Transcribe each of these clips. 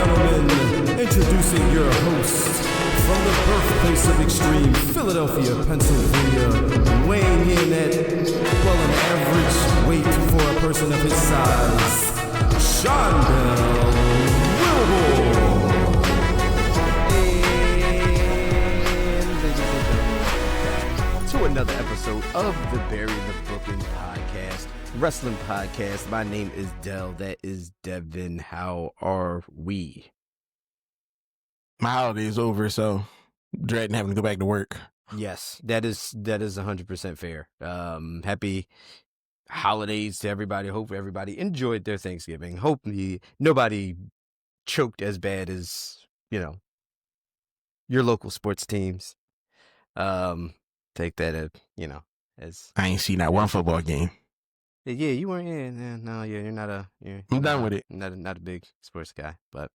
gentlemen, introducing your host from the birthplace of extreme, Philadelphia, Pennsylvania, weighing in at, well, an average weight for a person of his size, Sean Bell Wilbur. To another episode of the Bury the Booking podcast, wrestling podcast. My name is Dell. That is Devin. How are we? My holiday is over, so dreading having to go back to work. Yes, that is 100% fair. Happy holidays to everybody. Hope everybody enjoyed their Thanksgiving. Hope nobody choked as bad as, your local sports teams. Take that as I ain't seen that one football game. Yeah, you weren't. You're not I'm done with it. Not a big sports guy, but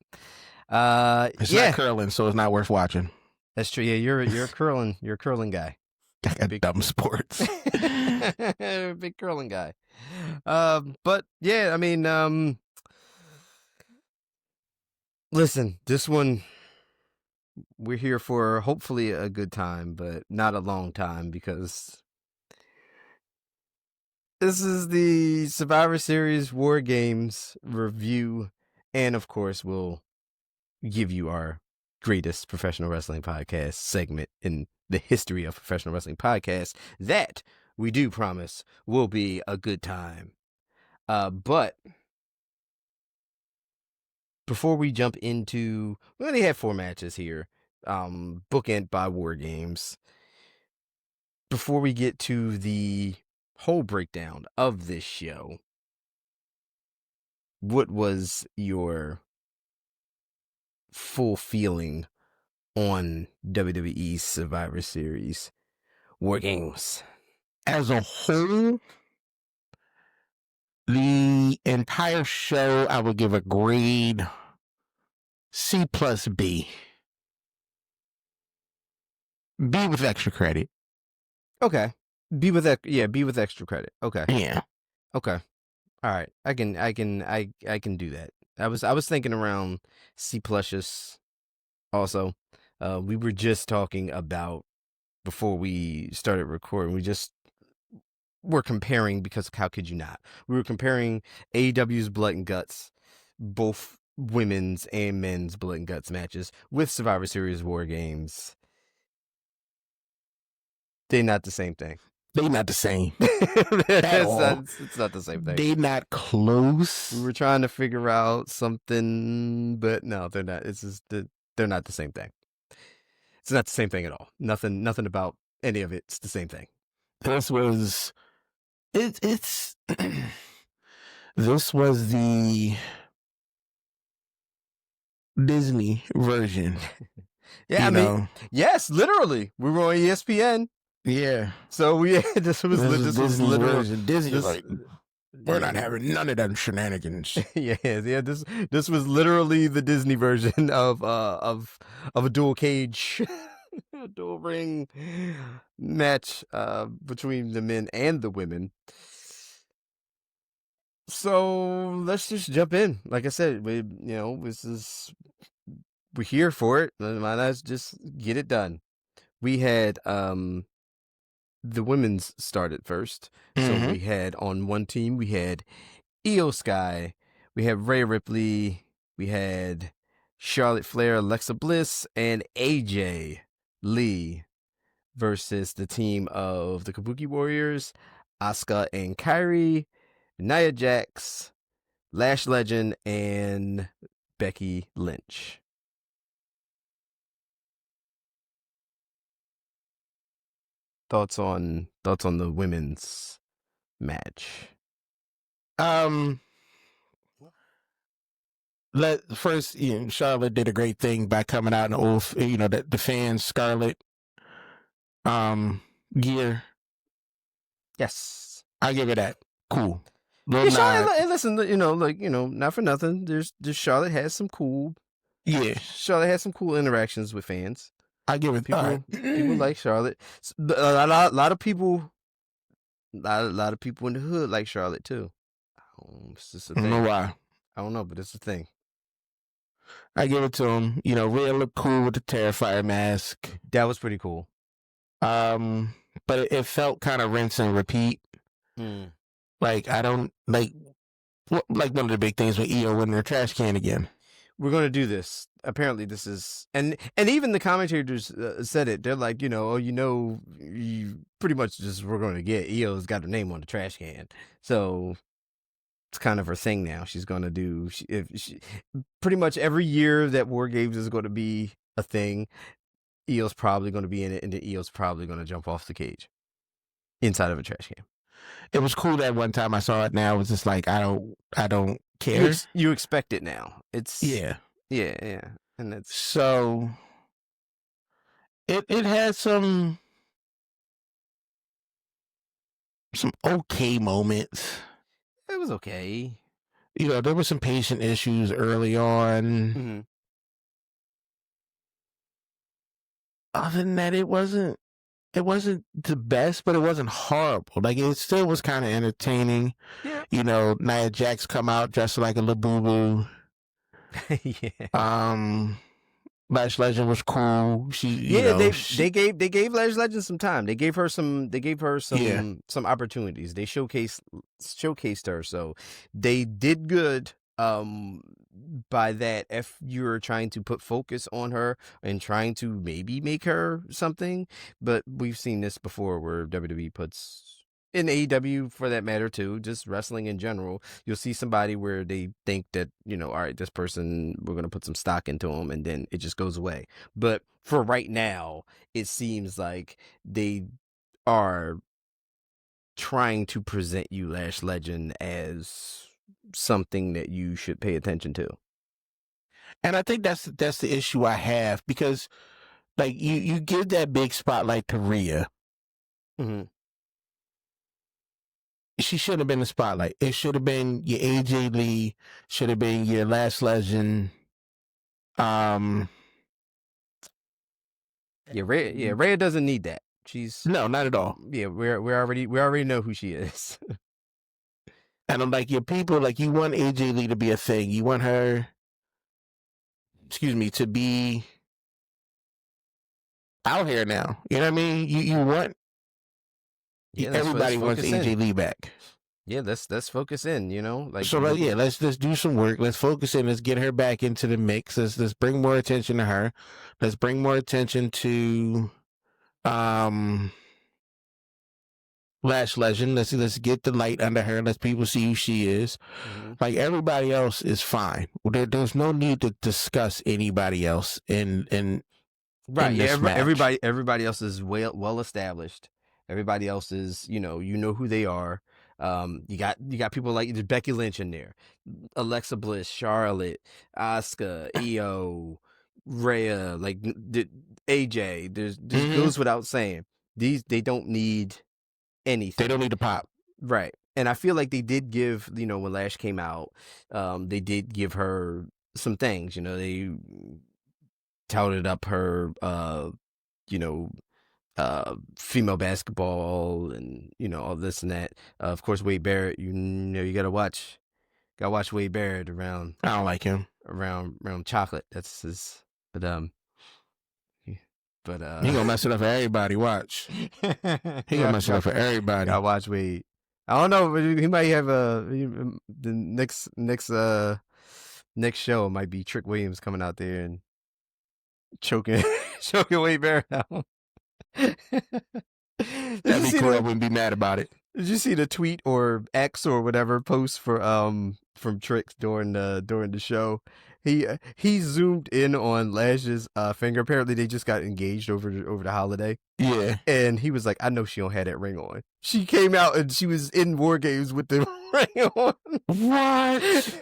It's not curling, so it's not worth watching. That's true. Yeah, you're a curling guy. I got Big dumb sports. Big curling guy. But yeah, I mean, listen, this one we're here for hopefully a good time, but not a long time, because this is the Survivor Series War Games review, and of course we'll give you our greatest professional wrestling podcast segment in the history of professional wrestling podcasts. That we do promise will be a good time. But before we jump into, we only have 4 matches here, bookend by War Games. Before we get to the whole breakdown of this show, what was your full feeling on WWE Survivor Series War Games? As a whole, the entire show, I would give a grade C plus B. B with extra credit. Okay. B with extra credit. Okay. Yeah. Okay. All right. I can do that. I was thinking around C pluses also. We were just talking about, before we started recording, we're comparing, because how could you not? We were comparing AEW's Blood and Guts, both women's and men's Blood and Guts matches, with Survivor Series War Games. They're not the same thing. They not the same. It's not the same thing. They not close. We were trying to figure out something, but no, they're not. It's just they're not the same thing. It's not the same thing at all. Nothing about any of it's the same thing. This was it's this was the Disney version. Yeah, I mean, yes, literally. We were on ESPN. Yeah. So this was literally version. Disney was like, we're not having none of them shenanigans. Yeah. This was literally the Disney version of a dual cage, a dual ring match between the men and the women. So let's just jump in. Like I said, we're here for it. Let's just get it done. We had the women's started first. Mm-hmm. So we had, on one team, we had Io Sky, we had Rhea Ripley, we had Charlotte Flair, Alexa Bliss, and AJ Lee, versus the team of the Kabuki Warriors, Asuka and Kairi, Nia Jax, Lash Legend, and Becky Lynch. Thoughts on the women's match? First, Charlotte did a great thing by coming out in old, the fans Scarlet gear. Yes, I'll give it that. Cool. Yeah, Charlotte, listen, not for nothing. There's Charlotte has some cool. Yeah, Charlotte has some cool interactions with fans. I give it. People like Charlotte. A lot of people in the hood like Charlotte too. It's just a I don't thing. know why. I don't know, but it's a thing. I give it to him. You know, Rhea looked cool with the Terrifier mask. That was pretty cool. But it felt kind of rinse and repeat. Mm. Like I don't like one of the big things with EO in their trash can again. We're going to do this. Apparently, this is and even the commentators said it. They're like, you pretty much just we're going to get EO's got her name on the trash can, so it's kind of her thing now. She's going to do pretty much every year that War Games is going to be a thing. EO's probably going to be in it, and then EO's probably going to jump off the cage inside of a trash can. It was cool that one time I saw it. Now it's just like I don't care. You expect it now. It's yeah, and that's so. It had some okay moments. It was okay. You know, there were some patient issues early on. Mm-hmm. Other than that, it wasn't the best, but it wasn't horrible. Like it still was kind of entertaining. Yeah. You know, Nia Jax come out dressed like a Labubu. Yeah. Lash Legend was cool. They gave Lash Legend some time. They gave her some some opportunities. They showcased her, so they did good. By that, if you're trying to put focus on her and trying to maybe make her something, but we've seen this before where WWE puts in AEW for that matter too, just wrestling in general, you'll see somebody where they think that, all right, this person, we're going to put some stock into them, and then it just goes away. But for right now, it seems like they are trying to present you Lash Legend as something that you should pay attention to. And I think that's the issue I have, because like you give that big spotlight to Rhea. Mm-hmm. She should have been the spotlight. It should have been your AJ Lee, should have been your Lash Legend. Rhea doesn't need that. She's no, not at all. Yeah, we already know who she is. And I'm like, your people, like, you want AJ Lee to be a thing. You want her, to be out here now. You know what I mean? You want, everybody wants AJ Lee back. Yeah, let's focus in, let's do some work. Let's focus in. Let's get her back into the mix. Let's bring more attention to her. Let's bring more attention to Lash Legend. Let's get the light under her. Let people see who she is. Mm-hmm. Like everybody else is fine. There's no need to discuss anybody else in right. In this match. Everybody else is well established. Everybody else is you know who they are. You got people like Becky Lynch in there, Alexa Bliss, Charlotte, Asuka, Io, Rhea, like AJ. There's goes without saying. They don't need anything. They don't need to pop. Right. And I feel like they did give, when Lash came out, they did give her some things. They touted up her, female basketball and, all this and that. Of course, Wade Barrett, you gotta watch Wade Barrett around. I don't like him. Around chocolate. That's his, but he gonna mess it up for everybody. Watch. He gonna mess it up for everybody. I watch Wade. I don't know, but he might have the next show might be Trick Williams coming out there and choking Wade Barrett out. That'd be cool. I wouldn't be mad about it. Did you see the tweet or X or whatever post for from Trick during the show? He zoomed in on Lash's finger. Apparently they just got engaged over the holiday. Yeah. And he was like, I know she don't have that ring on. She came out and she was in War Games with the ring on. What?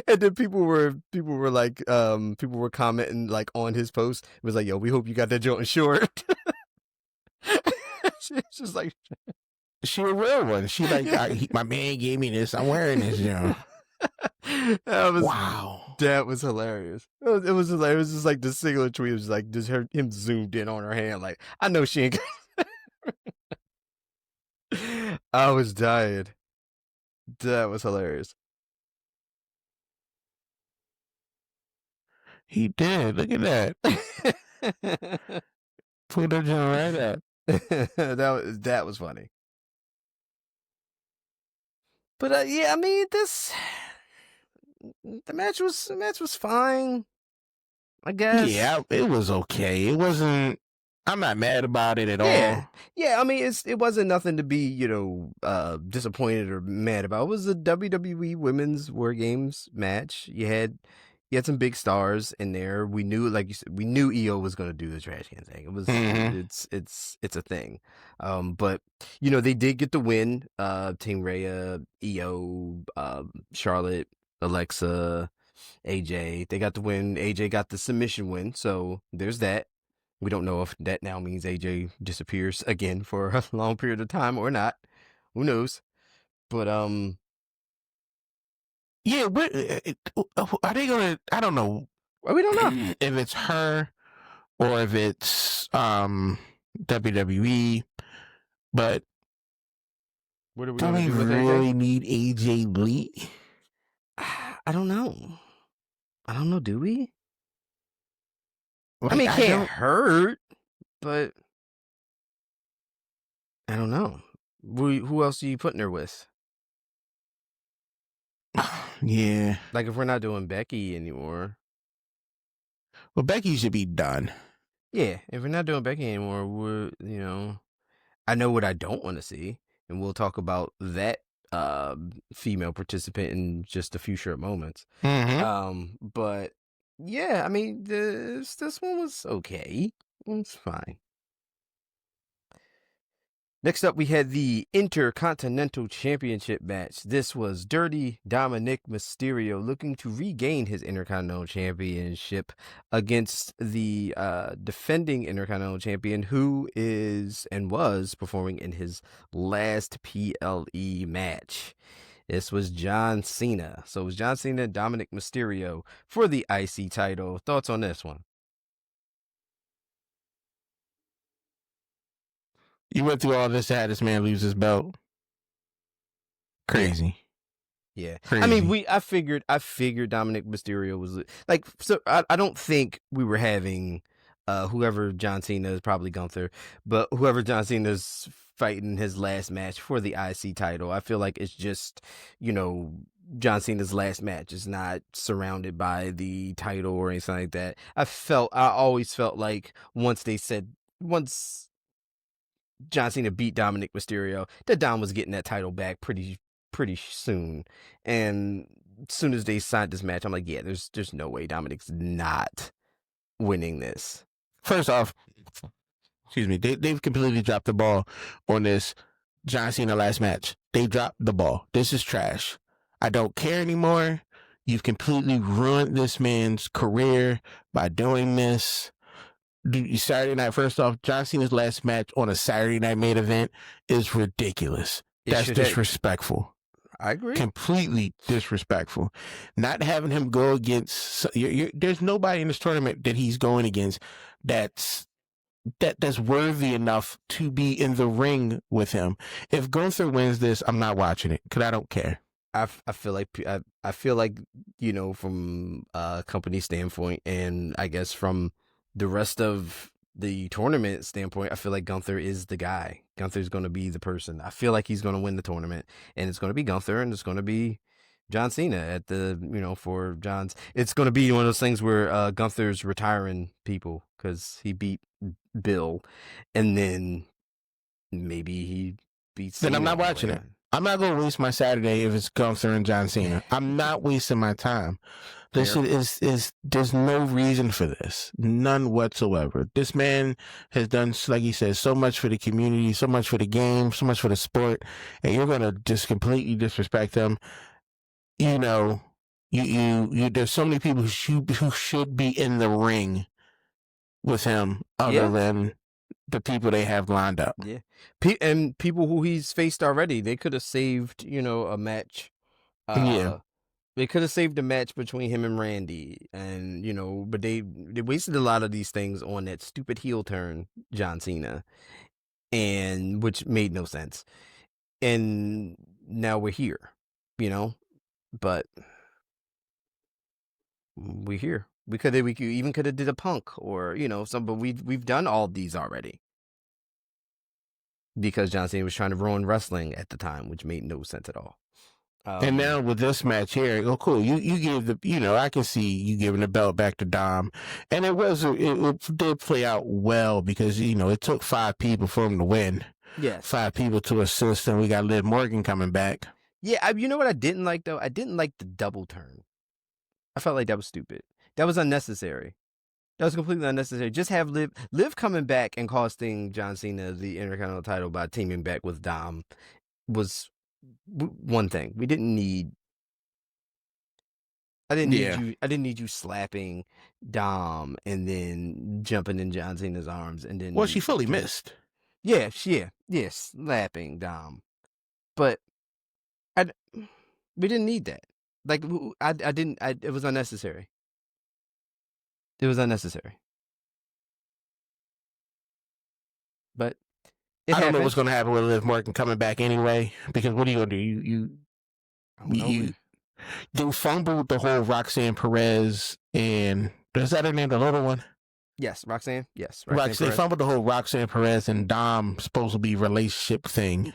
And then people were like people were commenting like on his post. It was like, yo, we hope you got that joint short. She's just like, she a real one. She like, my man gave me this. I'm wearing this, wow. That was hilarious. It was hilarious. It was just like the singular tweet. It was like just him zoomed in on her hand. Like, I know she ain't I was dying. That was hilarious. He did. Look at that. Put that joint right up. that was funny. But yeah, I mean, the match was fine, I guess. Yeah, it was okay. It wasn't. I'm not mad about it at Yeah, all. yeah. I mean, it wasn't nothing to be disappointed or mad about. It was a WWE Women's War Games match. You had some big stars in there. We knew, like you said, we knew EO was going to do the trash can thing. It was it's a thing. But they did get the win. Team Rhea, EO, Charlotte, Alexa, AJ. They got the win. AJ got the submission win. So there's that. We don't know if that now means AJ disappears again for a long period of time or not. Who knows? But yeah. What are they gonna? I don't know. Well, we don't know if it's her or if it's WWE. But what are we do gonna we do with really AJ? need AJ Lee? I don't know. I don't know. Do we? Like, I mean, it can't hurt, but I don't know. Who else are you putting her with? Yeah. Like, if we're not doing Becky anymore. Well, Becky should be done. Yeah, if we're not doing Becky anymore, I know what I don't want to see, and we'll talk about that female participant in just a few short moments. But yeah, I mean, this one was okay. It's fine. Next up, we had the Intercontinental Championship match. This was Dirty Dominic Mysterio looking to regain his Intercontinental Championship against the defending Intercontinental Champion, who is and was performing in his last PLE match. This was John Cena. So it was John Cena and Dominic Mysterio for the IC title. Thoughts on this one? You went through all this to have this man lose his belt. Crazy. Yeah. Crazy. I mean, I figured Dominic Mysterio was like, so I don't think we were having whoever John Cena is, probably Gunther, but whoever John Cena's fighting his last match for the IC title. I feel like it's just, John Cena's last match is not surrounded by the title or anything like that. I always felt like once John Cena beat Dominic Mysterio, that Dom was getting that title back pretty soon. And as soon as they signed this match, I'm like, yeah, there's no way Dominic's not winning this. First off, excuse me, they've completely dropped the ball on this John Cena last match. They dropped the ball. This is trash. I don't care anymore. You've completely ruined this man's career by doing this. Saturday night, first off, John Cena's last match on a Saturday night main event is ridiculous. That's disrespectful. I agree. Completely disrespectful. Not having him go against there's nobody in this tournament that he's going against that's worthy enough to be in the ring with him. If Gunther wins this, I'm not watching it because I don't care. I feel like from a company standpoint, and I guess from the rest of the tournament standpoint, I feel like Gunther is the guy. Gunther's going to be the person. I feel like he's going to win the tournament, and it's going to be Gunther, and it's going to be John Cena at the, for John's. It's going to be one of those things where Gunther's retiring people because he beat Bill, and then maybe he beats Cena. Then I'm not watching it. I'm not going to waste my Saturday if it's Gunther and John Cena. I'm not wasting my time. This is there's no reason for this. None whatsoever. This man has done, like he says, so much for the community, so much for the game, so much for the sport, and you're going to just completely disrespect him. You there's so many people who should be in the ring with him other than the people they have lined up. Yeah. And people who he's faced already. They could have saved, a match. They could have saved a match between him and Randy, and but they wasted a lot of these things on that stupid heel turn, John Cena, and which made no sense. And now we're here, but we're here. We even could have did a Punk or some, but we've done all these already because John Cena was trying to ruin wrestling at the time, which made no sense at all. And now with this match here, oh cool, you gave I can see you giving the belt back to Dom, and it did play out well because it took 5 people for him to win. Yes, 5 people to assist, and we got Liv Morgan coming back. Yeah, you know what I didn't like though? I didn't like the double turn. I felt like that was stupid. That was unnecessary. That was completely unnecessary. Just have Liv coming back and costing John Cena the Intercontinental title by teaming back with Dom was one thing. We didn't need. I didn't need you slapping Dom and then jumping in John Cena's arms and then. Well, she fully missed. Yeah, slapping Dom, but we didn't need that. Like I didn't. It was unnecessary. It was unnecessary. But I don't know what's going to happen with Liv Morgan coming back anyway. Because what are you going to do? You fumbled the whole Roxanne Perez and is that her name, the little one? Yes, Roxanne. Yes, Roxanne. They fumbled the whole Roxanne Perez and Dom supposed to be relationship thing.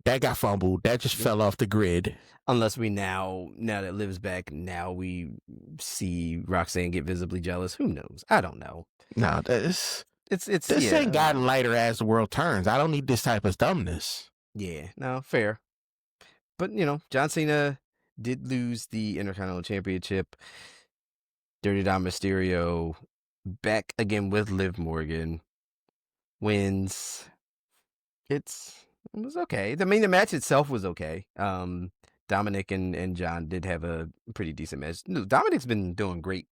That got fumbled. That just fell off the grid. Unless we now that Liv's back, now we see Roxanne get visibly jealous. Who knows? I don't know. No, this yeah. ain't gotten lighter as the world turns. I don't need this type of dumbness. Yeah, no, fair. But John Cena did lose the Intercontinental Championship. Dirty Dom Mysterio back again with Liv Morgan wins. It was okay. I mean, the match itself was okay. Dominic and John did have a pretty decent match. Dominic's been doing great,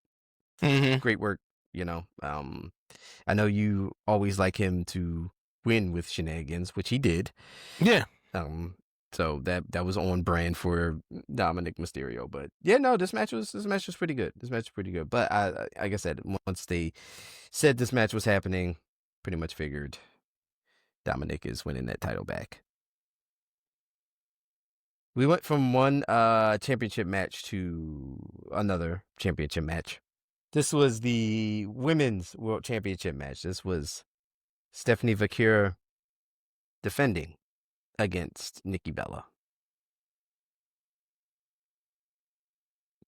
great work. I know you always like him to win with shenanigans, which he did. Yeah. So that was on brand for Dominic Mysterio. But yeah, no, this match was pretty good. But like I said, once they said this match was happening, pretty much figured Dominic is winning that title back. We went from one championship match to another championship match. This was the Women's World Championship match. This was Stephanie Vaquer defending against Nikki Bella.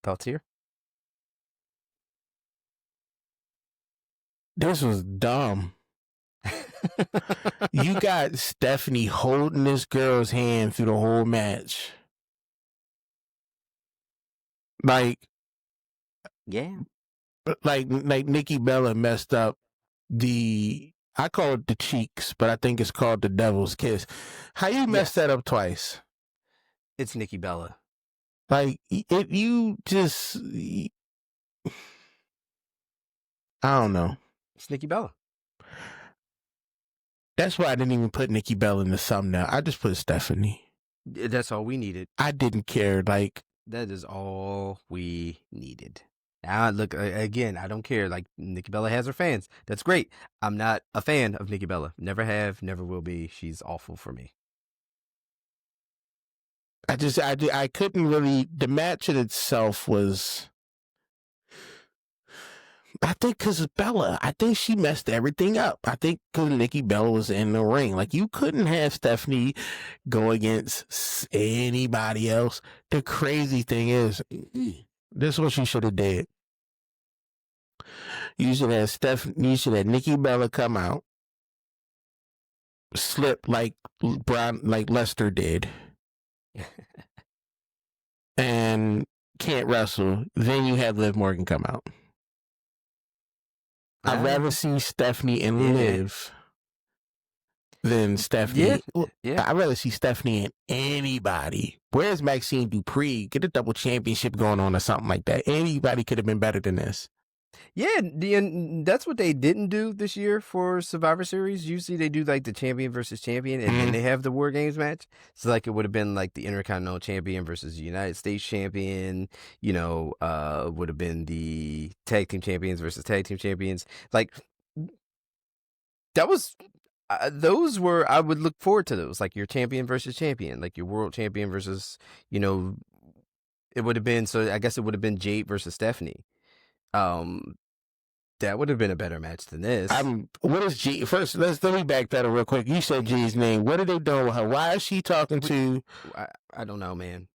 Thoughts here? This was dumb. You got Stephanie holding this girl's hand through the whole match. Like, yeah. Like Nikki Bella messed up I call it the cheeks, but I think it's called the devil's kiss. How you messed that up twice? It's Nikki Bella. Like, I don't know. It's Nikki Bella. That's why I didn't even put Nikki Bella in the thumbnail. I just put Stephanie. That's all we needed. I didn't care. Like, that is all we needed. Now, look, again, I don't care. Like, Nikki Bella has her fans. That's great. I'm not a fan of Nikki Bella. Never have, never will be. She's awful for me. I couldn't really, the match in itself was, I think because of Bella, I think she messed everything up. I think because Nikki Bella was in the ring. Like, you couldn't have Stephanie go against anybody else. The crazy thing is, this is what you should have did. You should have Nikki Bella come out, slip like Lester did, and can't wrestle. Then you have Liv Morgan come out. I'd rather see Stephanie and Liv than Stephanie. Yeah. I'd rather see Stephanie and anybody. Where's Maxine Dupree? Get a double championship going on or something like that. Anybody could have been better than this. Yeah, and that's what they didn't do this year for Survivor Series. Usually they do like the champion versus champion, and then they have the War Games match. So like it would have been like the Intercontinental Champion versus the United States Champion. Would have been the Tag Team Champions versus Tag Team Champions. Like that was. Those were, I would look forward to those, like your champion versus champion, like your world champion versus, it would have been, so I guess it would have been Jade versus Stephanie. That would have been a better match than this. What is G? First, let me backpedal real quick. You said G's name. What are they doing with her? Why is she talking to? I don't know, man.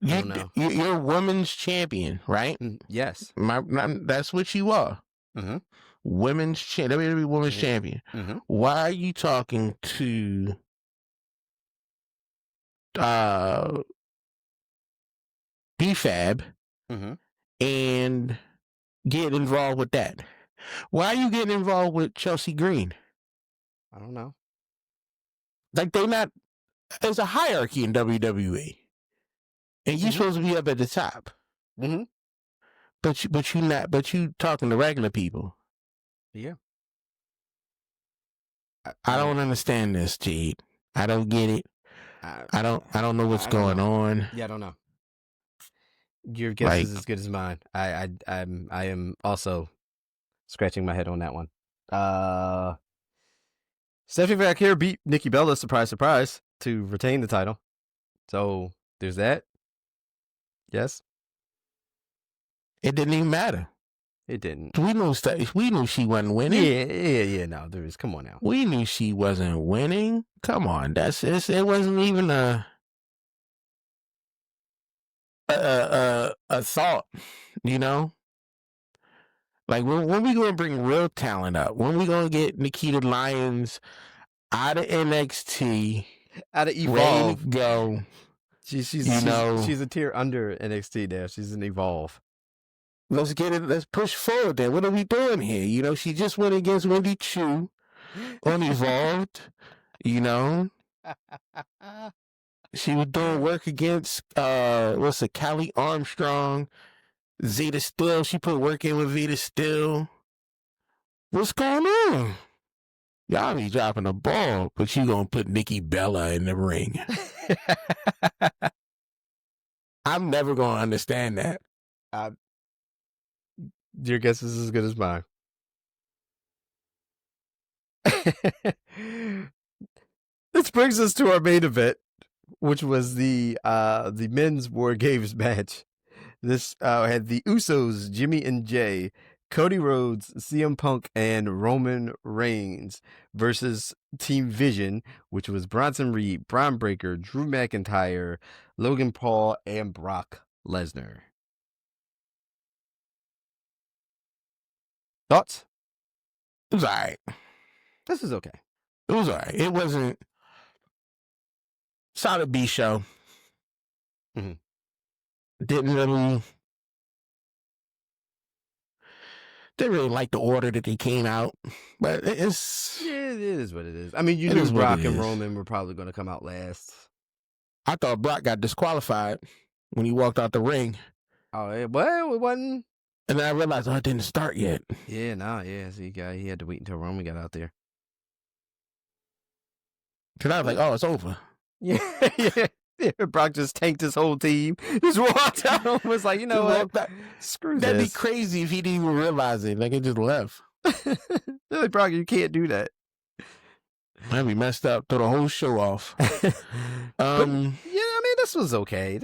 I don't know. You're women's champion, right? Yes. That's what you are. Mm-hmm. WWE women's champion. Mm-hmm. Why are you talking to BFAB and get involved with that? Why are you getting involved with Chelsea Green? I don't know. Like, they're not. There's a hierarchy in WWE, and you're supposed to be up at the top. Mm-hmm. But you not. But you talking to regular people. Yeah. I don't understand this, Jade. I don't get it. I don't know what's going on. Yeah, I don't know. Your guess is as good as mine. I am also scratching my head on that one. Stephanie Vaquer beat Nikki Bella, surprise, surprise, to retain the title. So there's that. Yes. It didn't even matter. It didn't. We knew she wasn't winning. Yeah. No, there is. Come on now. We knew she wasn't winning. Come on, it wasn't even a thought, you know. Like, when we gonna bring real talent up? When we gonna get Nikita Lyons out of NXT, out of Evolve, ready to go? She's a tier under NXT now. She's an Evolve. Let's get it. Let's push forward. Then what are we doing here? You know, she just went against Wendy Chu on Evolved. You know, she was doing work against Callie Armstrong. Zeta Still, she put work in with Vita Still. What's going on? Y'all be dropping the ball, but you gonna put Nikki Bella in the ring. I'm never gonna understand that. Your guess is as good as mine. This brings us to our main event, which was the men's War Games match. This had the Usos, Jimmy and Jay, Cody Rhodes, CM Punk, and Roman Reigns versus Team Vision, which was Bronson Reed, Braun Breaker, Drew McIntyre, Logan Paul, and Brock Lesnar. Thoughts? It was all right. This is okay. It was all right. It wasn't solid B show. Mm-hmm. Didn't really like the order that they came out, but it is what it is. I mean, you knew Brock and Roman were probably going to come out last. I thought Brock got disqualified when he walked out the ring. Oh, well, it wasn't. And then I realized, it didn't start yet. Yeah, so he had to wait until Roman got out there. Because I was like, it's over. Yeah. Brock just tanked his whole team. Just walked out and was like, you know what? Screw this. That'd be crazy if he didn't even realize it. Like, it just left. Like, Brock, you can't do that. That'd be messed up. Throw the whole show off. But, this was okay.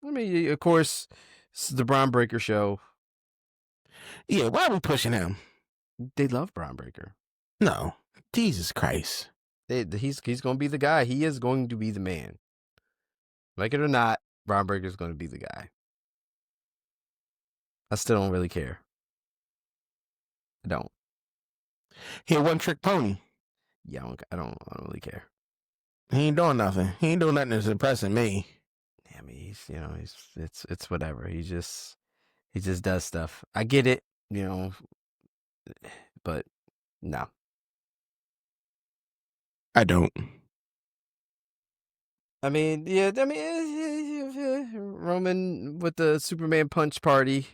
Of course, this is the Braun Breaker show. Yeah, why are we pushing him? They love Braun Breaker. No. Jesus Christ. He's going to be the guy. He is going to be the man. Like it or not, Braun Breaker is going to be the guy. I still don't really care. I don't. He a one-trick pony. Yeah, I don't really care. He ain't doing nothing. He ain't doing nothing that's impressing me. I mean, it's whatever. He just does stuff. I get it, but no. I don't. Roman with the Superman punch party.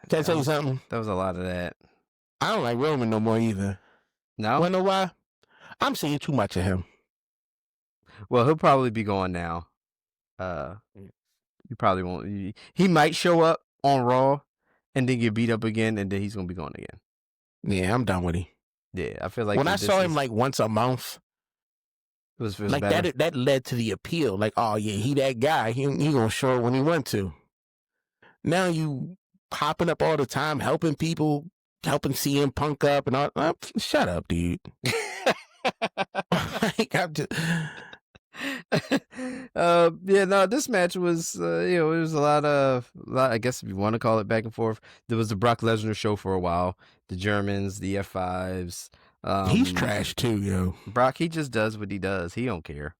Can I tell you something? That was a lot of that. I don't like Roman no more either. No? Wanna know why? I'm seeing too much of him. Well, he'll probably be gone now. You probably won't. He might show up on Raw and then get beat up again, and then he's gonna be gone again. Yeah, I'm done with him. Yeah, I feel like when I saw him like once a month, it was like better. that led to the appeal. Like, oh yeah, he that guy. He gonna show it when he went to. Now you popping up all the time, helping people, helping CM Punk up and all. Shut up, dude. Like, I'm just... Yeah, no, this match was, it was a lot, I guess if you want to call it back and forth. There was the Brock Lesnar show for a while, the Germans, the F5s. He's trash too, yo. Brock, he just does what he does. He don't care.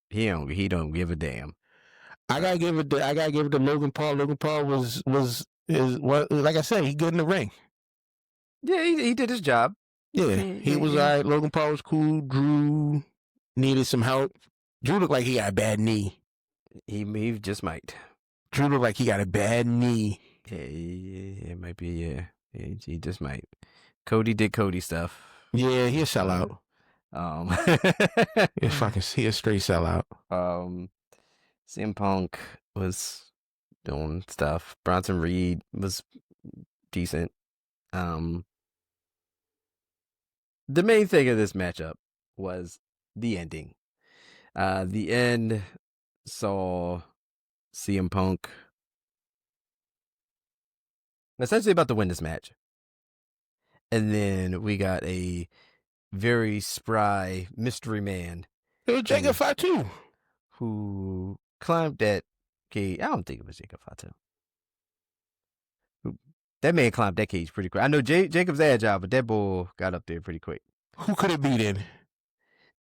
He don't give a damn. I gotta give it to Logan Paul. Logan Paul is what, like I said, he good in the ring. Yeah, he did his job. Yeah, he was all right. Logan Paul was cool. Drew needed some help. Drew looked like he got a bad knee. He just might. Drew looked like he got a bad knee. Yeah, it might be. Yeah, he just might. Cody did Cody stuff. Yeah, he a sellout. He a straight sellout. CM Punk was doing stuff. Bronson Reed was decent. The main thing of this matchup was the ending. The end saw CM Punk essentially about to win this match. And then we got a very spry mystery man. It was Jacob Fatu. Who climbed that cage. I don't think it was Jacob Fatu. That man climbed that cage pretty quick. I know Jacob's agile, but that bull got up there pretty quick. Who could it be then?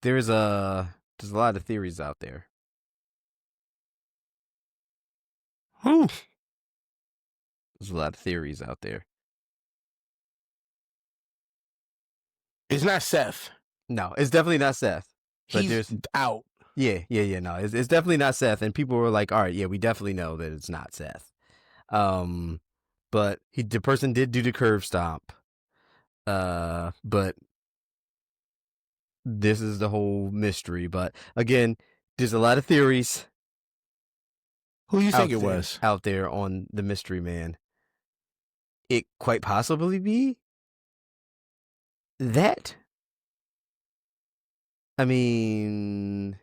There's a lot of theories out there. Who? There's a lot of theories out there. It's not Seth. No, it's definitely not Seth. But He's out. Yeah. No, it's definitely not Seth. And people were like, all right, yeah, we definitely know that it's not Seth. But the person did do the curve stomp. But this is the whole mystery. But again, there's a lot of theories. Who you think it was? Out there on the mystery man. It quite possibly be that. I mean,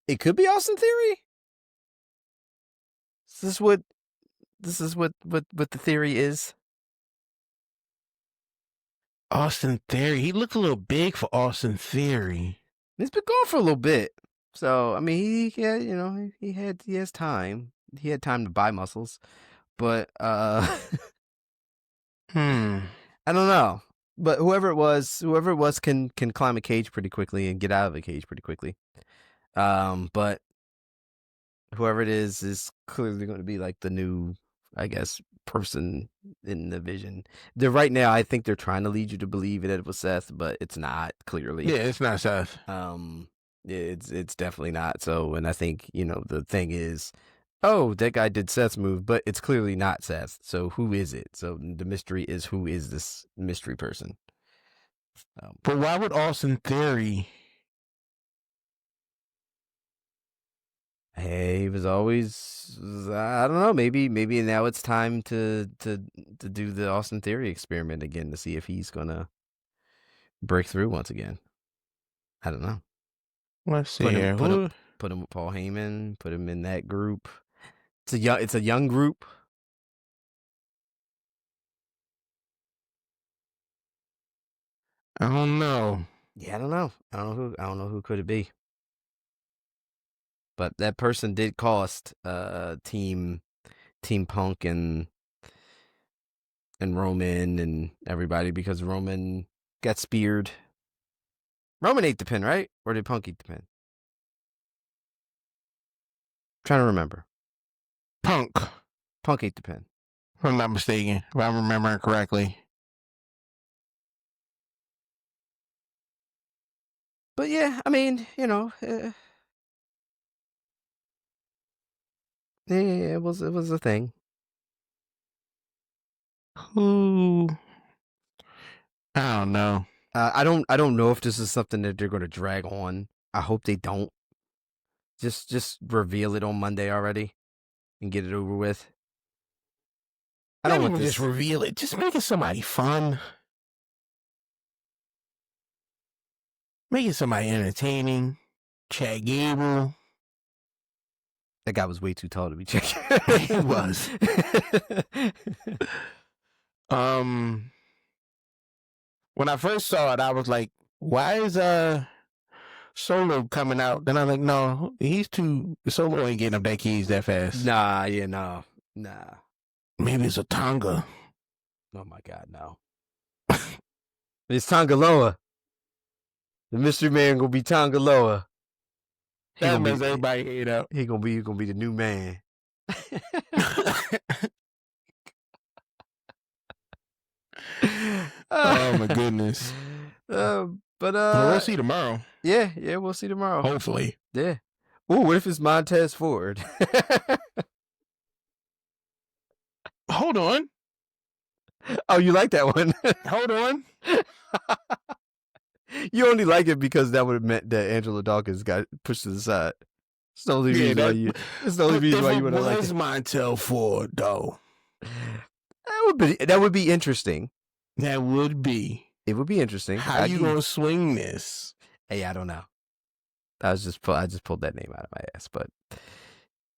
it could be Austin Theory. This is what the theory is. Austin Theory. He looked a little big for Austin Theory. He's been gone for a little bit. So, I mean, he has time. He had time to buy muscles. But I don't know. But whoever it was can climb a cage pretty quickly and get out of a cage pretty quickly. But whoever it is clearly going to be like the new, I guess, person in the vision. Right now, I think they're trying to lead you to believe that it was Seth, but it's not, clearly. Yeah, it's not Seth. It's definitely not. So, and I think, the thing is, oh, that guy did Seth's move, but it's clearly not Seth. So who is it? So the mystery is, who is this mystery person? But why would Austin Theory? Hey, he was always, I don't know, maybe now it's time to do the Austin Theory experiment again to see if he's gonna break through once again. I don't know. Let's see here. Put him with Paul Heyman. Put him in that group. It's a young group. I don't know. Yeah, I don't know. I don't know who could it be. But that person did cost Team Punk and Roman and everybody, because Roman got speared. Roman ate the pin, right? Or did Punk eat the pin? Trying to remember. Punk ate the pin. If I'm not mistaken, if I'm remembering correctly. But yeah, I mean, it was a thing. Who? I don't know. I don't know if this is something that they're going to drag on. I hope they don't. Just reveal it on Monday already and get it over with. I don't want to just reveal it. Just make it somebody fun. Make it somebody entertaining. Chad Gable. That guy was way too tall to be Chad. He was. When I first saw it, I was like, why is Solo coming out? Then I'm like, no, Solo ain't getting up that keys that fast. Nah. Maybe it's a Tonga. Oh my God, no. It's Tongaloa. The mystery man gonna be Tongaloa. That mess everybody hate up. He gonna be the new man. Oh my goodness. We'll see tomorrow. Yeah, we'll see tomorrow. Hopefully. Yeah. Ooh, what if it's Montez Ford? Hold on. Oh, you like that one? Hold on. You only like it because that would have meant that Angela Dawkins got pushed to the side. It's the only reason why you. It's the only reason why you would have liked it. Where's Montez Ford though? That would be interesting. That would be. It would be interesting. How you gonna swing this? Hey, I don't know. I just pulled that name out of my ass, but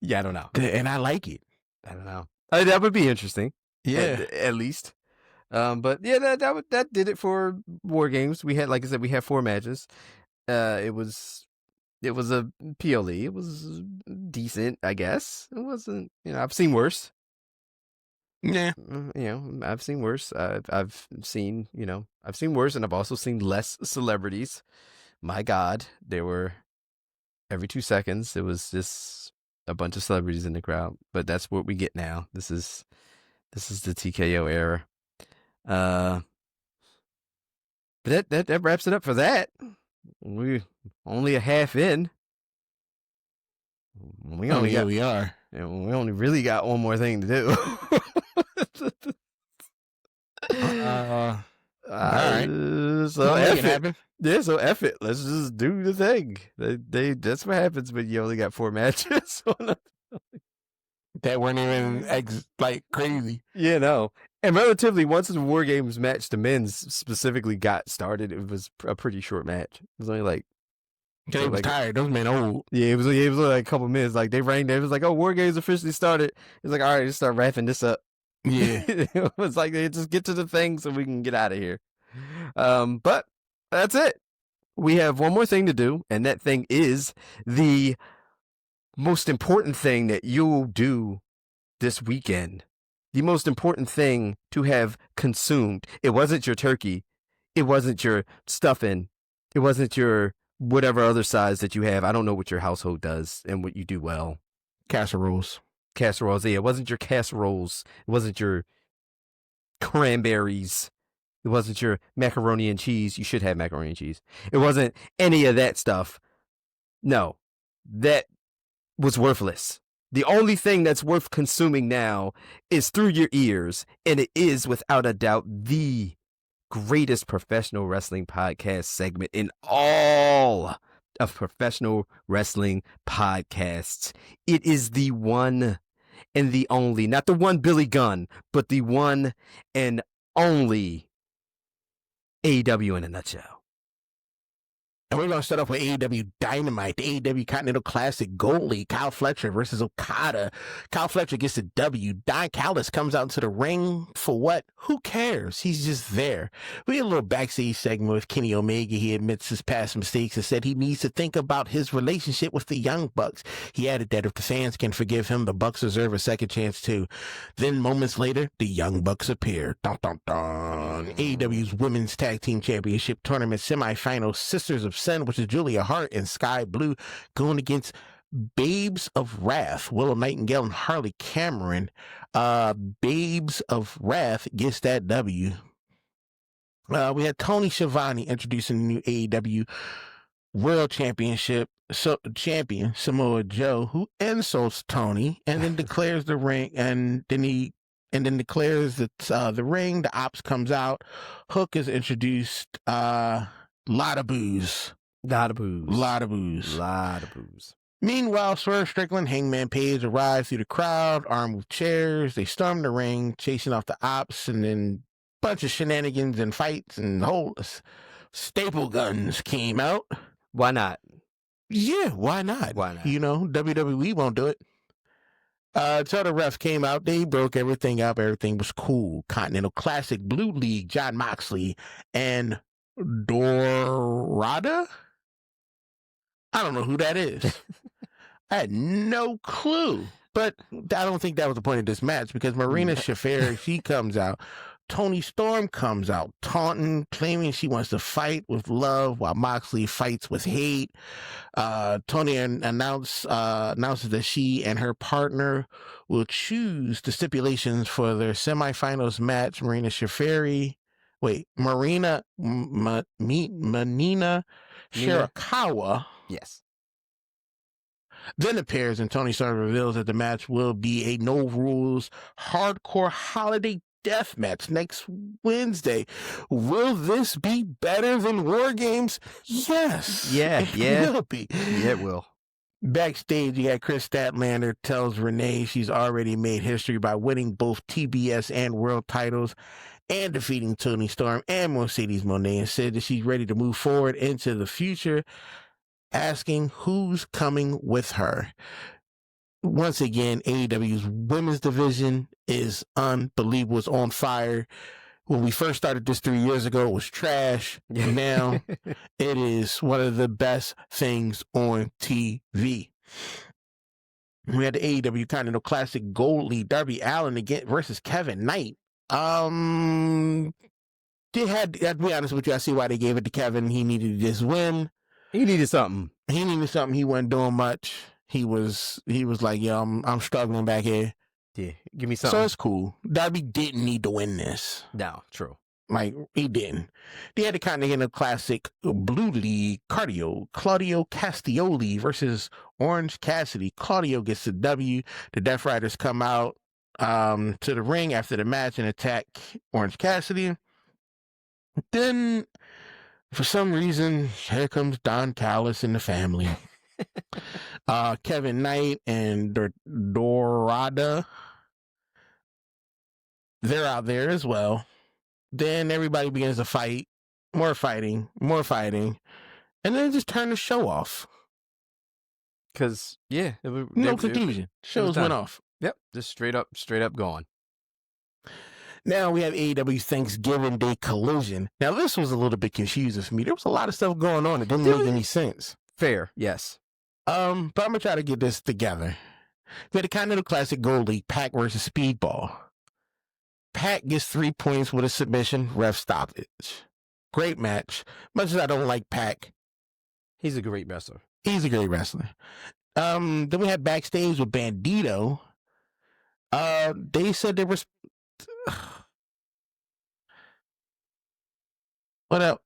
yeah, I don't know. And I like it. I don't know. That would be interesting. Yeah, at least. But yeah, that did it for War Games. We had, like I said, 4 matches. It was a PLE. It was decent, I guess. It wasn't. I've seen worse. Yeah. I've seen worse. I've seen worse, and I've also seen less celebrities. My God, there were every 2 seconds there was just a bunch of celebrities in the crowd. But that's what we get now. This is the TKO era. But that wraps it up for that. We only a half in. We only really got one more thing to do. All right. So F it. Yeah, so F it. Let's just do the thing. That's what happens when you only got 4 matches. That weren't even crazy. And relatively, once the War Games match, the men's specifically got started, it was a pretty short match. It was only they was tired. Those men old. Yeah, it was only like a couple minutes. Like they rang there. It was like, oh, War Games officially started. It's like, all right, let's start wrapping this up. Yeah. It was like they just get to the thing so we can get out of here. But that's it. We have one more thing to do, and that thing is the most important thing that you'll do this weekend. The most important thing to have consumed. It wasn't your turkey. It wasn't your stuffing. It wasn't your whatever other size that you have. I don't know what your household does and what you do well. Casseroles. Yeah, it wasn't your casseroles. It wasn't your cranberries. It wasn't your macaroni and cheese. You should have macaroni and cheese. It wasn't any of that stuff. No, that was worthless. The only thing that's worth consuming now is through your ears, and it is without a doubt the greatest professional wrestling podcast segment in all of professional wrestling podcasts. It is the one and the only, not the one Billy Gunn, but the one and only AEW in a nutshell. And we're going to start off with AEW Dynamite, the AEW Continental Classic Gold League. Kyle Fletcher versus Okada. Kyle Fletcher gets the W. Don Callis comes out into the ring for what? Who cares? He's just there. We had a little backstage segment with Kenny Omega. He admits his past mistakes and said he needs to think about his relationship with the Young Bucks. He added that if the fans can forgive him, the Bucks deserve a second chance too. Then moments later, the Young Bucks appear. Dun, dun, dun. AEW's Women's Tag Team Championship Tournament semifinals. Sisters of Sin, which is Julia Hart and Sky Blue, going against Babes of Wrath, Willow Nightingale and Harley Cameron. Babes of Wrath gets that W. We had Tony Schiavone introducing the new AEW World Championship champion Samoa Joe, who insults Tony and then declares the ring, and then declares that the ring. The Ops comes out. Hook is introduced. Lot of booze. Meanwhile, Swerve Strickland, Hangman Page arrives through the crowd, armed with chairs. They storm the ring, chasing off the Ops, and then a bunch of shenanigans and fights, and whole staple guns came out. Why not? Yeah, why not? Why not? You know, WWE won't do it. So the refs came out, they broke everything up, everything was cool. Continental Classic, Blue League, Jon Moxley, and Dorada? I don't know who that is. I had no clue. But I don't think that was the point of this match because Marina Shafir, she comes out. Toni Storm comes out taunting, claiming she wants to fight with love while Moxley fights with hate. Tony announces that she and her partner will choose the stipulations for their semifinals match. Marina Shirakawa Yes. then appears, and Tony Storm reveals that the match will be a no rules hardcore holiday death match next Wednesday. Will this be better than War Games? Yes. Yeah. It will be. Yeah, it will. Backstage, you got Chris Statlander tells Renee she's already made history by winning both TBS and world titles and defeating Toni Storm and Mercedes Moné, and said that she's ready to move forward into the future, asking who's coming with her. Once again, AEW's women's division is unbelievable. It's on fire. When we first started this 3 years ago, it was trash. Now it is one of the best things on TV. We had the AEW Continental Classic Gold League, Darby Allin again versus Kevin Knight. To be honest with you, I see why they gave it to Kevin. He needed this win. He needed something. He wasn't doing much. He was like, yo, I'm struggling back here. Yeah, give me something. So it's cool. Darby didn't need to win this. No, true. Like, he didn't. They had the Continental Classic Blue League Claudio Castiglione versus Orange Cassidy. Claudio gets the W. The Death Riders come out to the ring after the match and attack Orange Cassidy. Then, for some reason, here comes Don Callis and the family. Kevin Knight and Dorada, they're out there as well. Then everybody begins to fight, more fighting, and then just turn the show off. Because, yeah. No confusion. Shows went off. Yep, just straight up gone. Now we have AEW's Thanksgiving Day Collision. Now this was a little bit confusing for me. There was a lot of stuff going on that didn't make any sense. Fair, yes. But I'm gonna try to get this together. We had the Continental Classic Gold League, Pac versus Speedball. Pac gets 3 points with a submission, ref stoppage. Great match. Much as I don't like Pac, he's a great wrestler. Then we had backstage with Bandito. They said there was what else?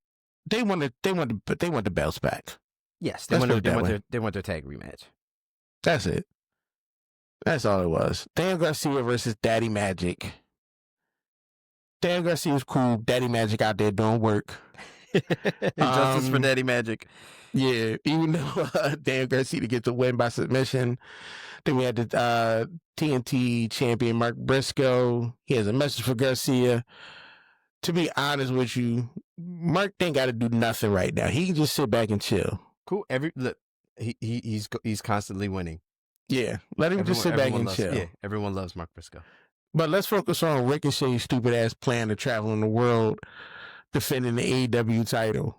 They want the belts back. Yes, they want their tag rematch. That's it. That's all it was. Dan Garcia versus Daddy Magic. Dan Garcia's cool. Daddy Magic out there doing work. Justice for Daddy Magic. Yeah, even though Dan Garcia gets a win by submission. Then we had the TNT champion Mark Briscoe. He has a message for Garcia. To be honest with you, Mark ain't got to do nothing right now. He can just sit back and chill. Cool. He's constantly winning. Yeah, let him just sit back and chill. Yeah, everyone loves Mark Briscoe. But let's focus on Ricochet's stupid ass plan to travel in the world defending the AEW title.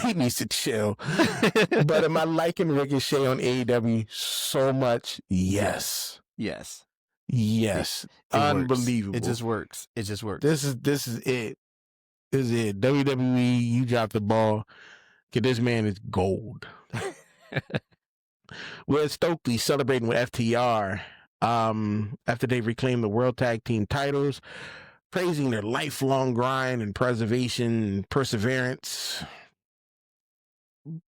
He needs to chill. But am I liking Ricochet on AEW so much? Yes. Yes. Yes. It unbelievable. Works. It just works. This is it. This is it. WWE, you dropped the ball. Cause this man is gold. We're at Stokely celebrating with FTR after they reclaimed the World Tag Team titles, praising their lifelong grind and preservation and perseverance.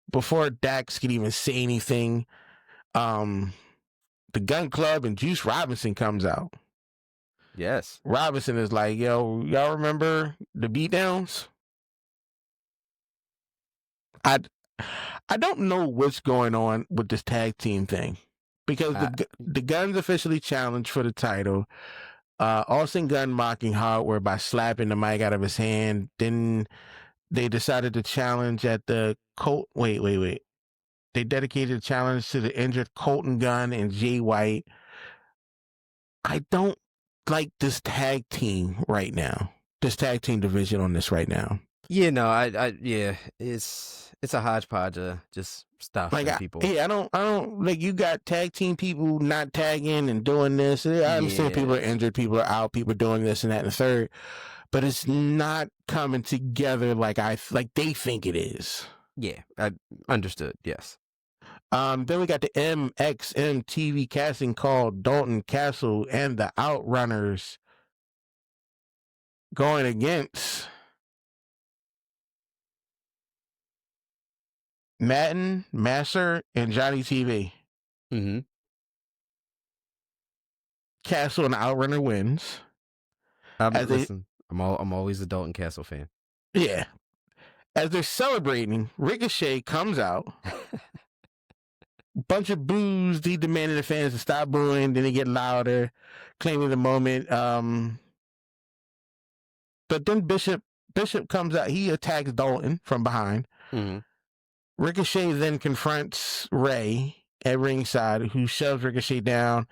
Before Dax could even say anything, the Gun Club and Juice Robinson comes out. Yes. Robinson is like, yo, y'all remember the beatdowns? I don't know what's going on with this tag team thing because the Guns officially challenged for the title. Austin Gunn mocking Hardware by slapping the mic out of his hand. Then they decided to challenge at the Colt. Wait. They dedicated a challenge to the injured Colton Gunn and Jay White. I don't like this tag team right now. This tag team division on this right now. Yeah, no, yeah, it's a hodgepodge of just stuff Like, and people. I don't like, you got tag team people not tagging and doing this. I understand people are injured, people are out, people are doing this and that and the third, but it's not coming together like they think it is. Yeah, I understood. Yes. Then we got the MXM TV casting call, Dalton Castle and the Outrunners going against Madden, Masser, and Johnny TV. Mm-hmm. Castle and the Outrunner wins. Listen, I'm always a Dalton Castle fan. Yeah. As they're celebrating, Ricochet comes out. Bunch of boos. He demanded the fans to stop booing. Then they get louder, claiming the moment. But then Bishop comes out. He attacks Dalton from behind. Mm-hmm. Ricochet then confronts Ray at ringside, who shoves Ricochet down,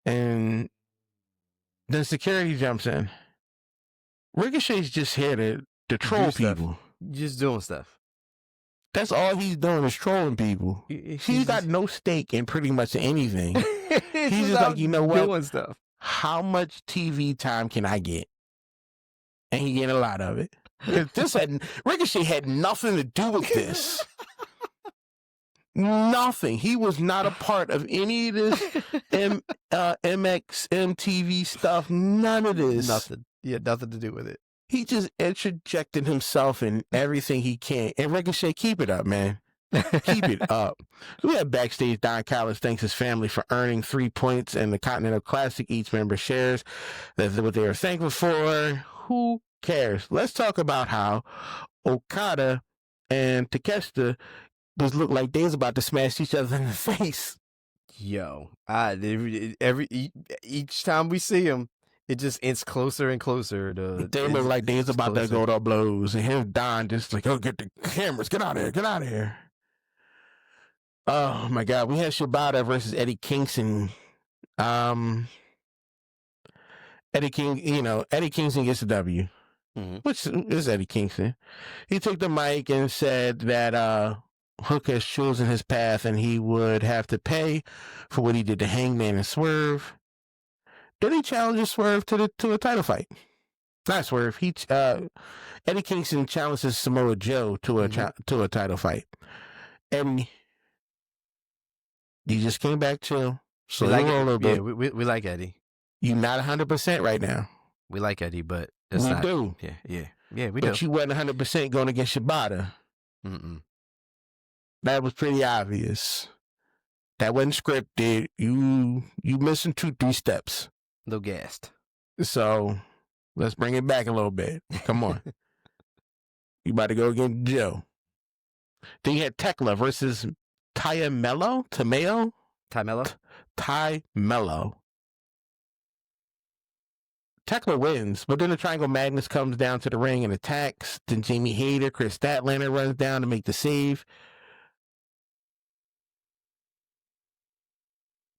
and then security jumps in. Ricochet's just here to troll people. Just doing stuff. That's all he's doing is trolling people. He's got no stake in pretty much anything. He's just like, you know what? Doing stuff. How much TV time can I get? And he getting a lot of it. Ricochet had nothing to do with this. Nothing. He was not a part of any of this MXM TV stuff. None of this. Nothing. He had nothing to do with it. He just interjected himself in everything he can. And Ricochet, keep it up, man. Keep it up. We have backstage. Don Callis thanks his family for earning 3 points in the Continental Classic. Each member shares that's what they are thankful for. Who cares? Let's talk about how Okada and Takeshita look like they was about to smash each other in the face. Yo, each time we see him, it just inches closer and closer. They look like they was about to go to blows, and him Don just like, oh, get the cameras, get out of here. Oh my God, we had Shibata versus Eddie Kingston. Eddie Kingston gets the W, which is Eddie Kingston. He took the mic and said that Hook has chosen his path and he would have to pay for what he did to Hangman and Swerve. Then he challenges Swerve to a title fight. Not Swerve. Eddie Kingston challenges Samoa Joe to a title fight. And he just came back chill. So we like Eddie. You're not 100% right now. We like Eddie, but we do. Yeah, we do. But you wasn't 100% going against Shibata. That was pretty obvious. That wasn't scripted. You missing 2-3 steps. A little gassed. So let's bring it back a little bit. Come on. You about to go against Joe. Then you had Tekla versus Ty Mello. Tekla wins, but then the Triangle Magnus comes down to the ring and attacks. Then Jamie Hayter, Chris Statlander runs down to make the save.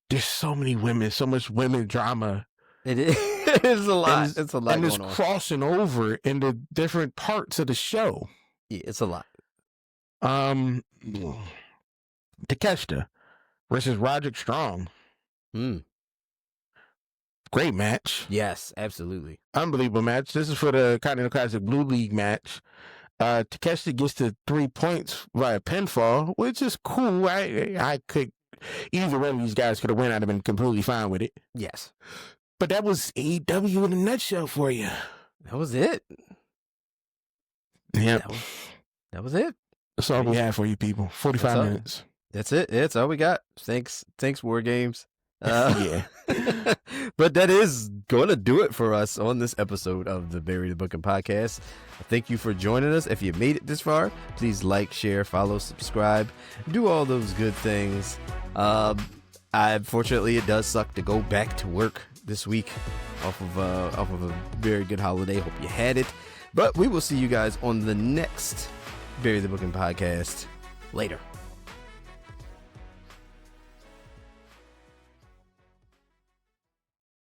There's so many women, so much women drama. It is a lot. It's a lot. And it's crossing over into different parts of the show. Yeah, it's a lot. Takeshita versus Roderick Strong. Great match. Yes, absolutely. Unbelievable match. This is for the Continental Classic Blue League match. Takeshita gets to 3 points via pinfall, which is cool. I could, either one of these guys could have won. I'd have been completely fine with it. Yes. But that was AEW in a nutshell for you. That was it. Yep. That was it. That's all we have for you people. 45 minutes. That's it. That's all we got. Thanks, War Games. Yeah. But that is going to do it for us on this episode of the Bury the Booking podcast. Thank you for joining us. If you made it this far, please like, share, follow, subscribe, do all those good things. Unfortunately, it does suck to go back to work this week off of a very good holiday. Hope you had it. But we will see you guys on the next Bury the Booking podcast. Later.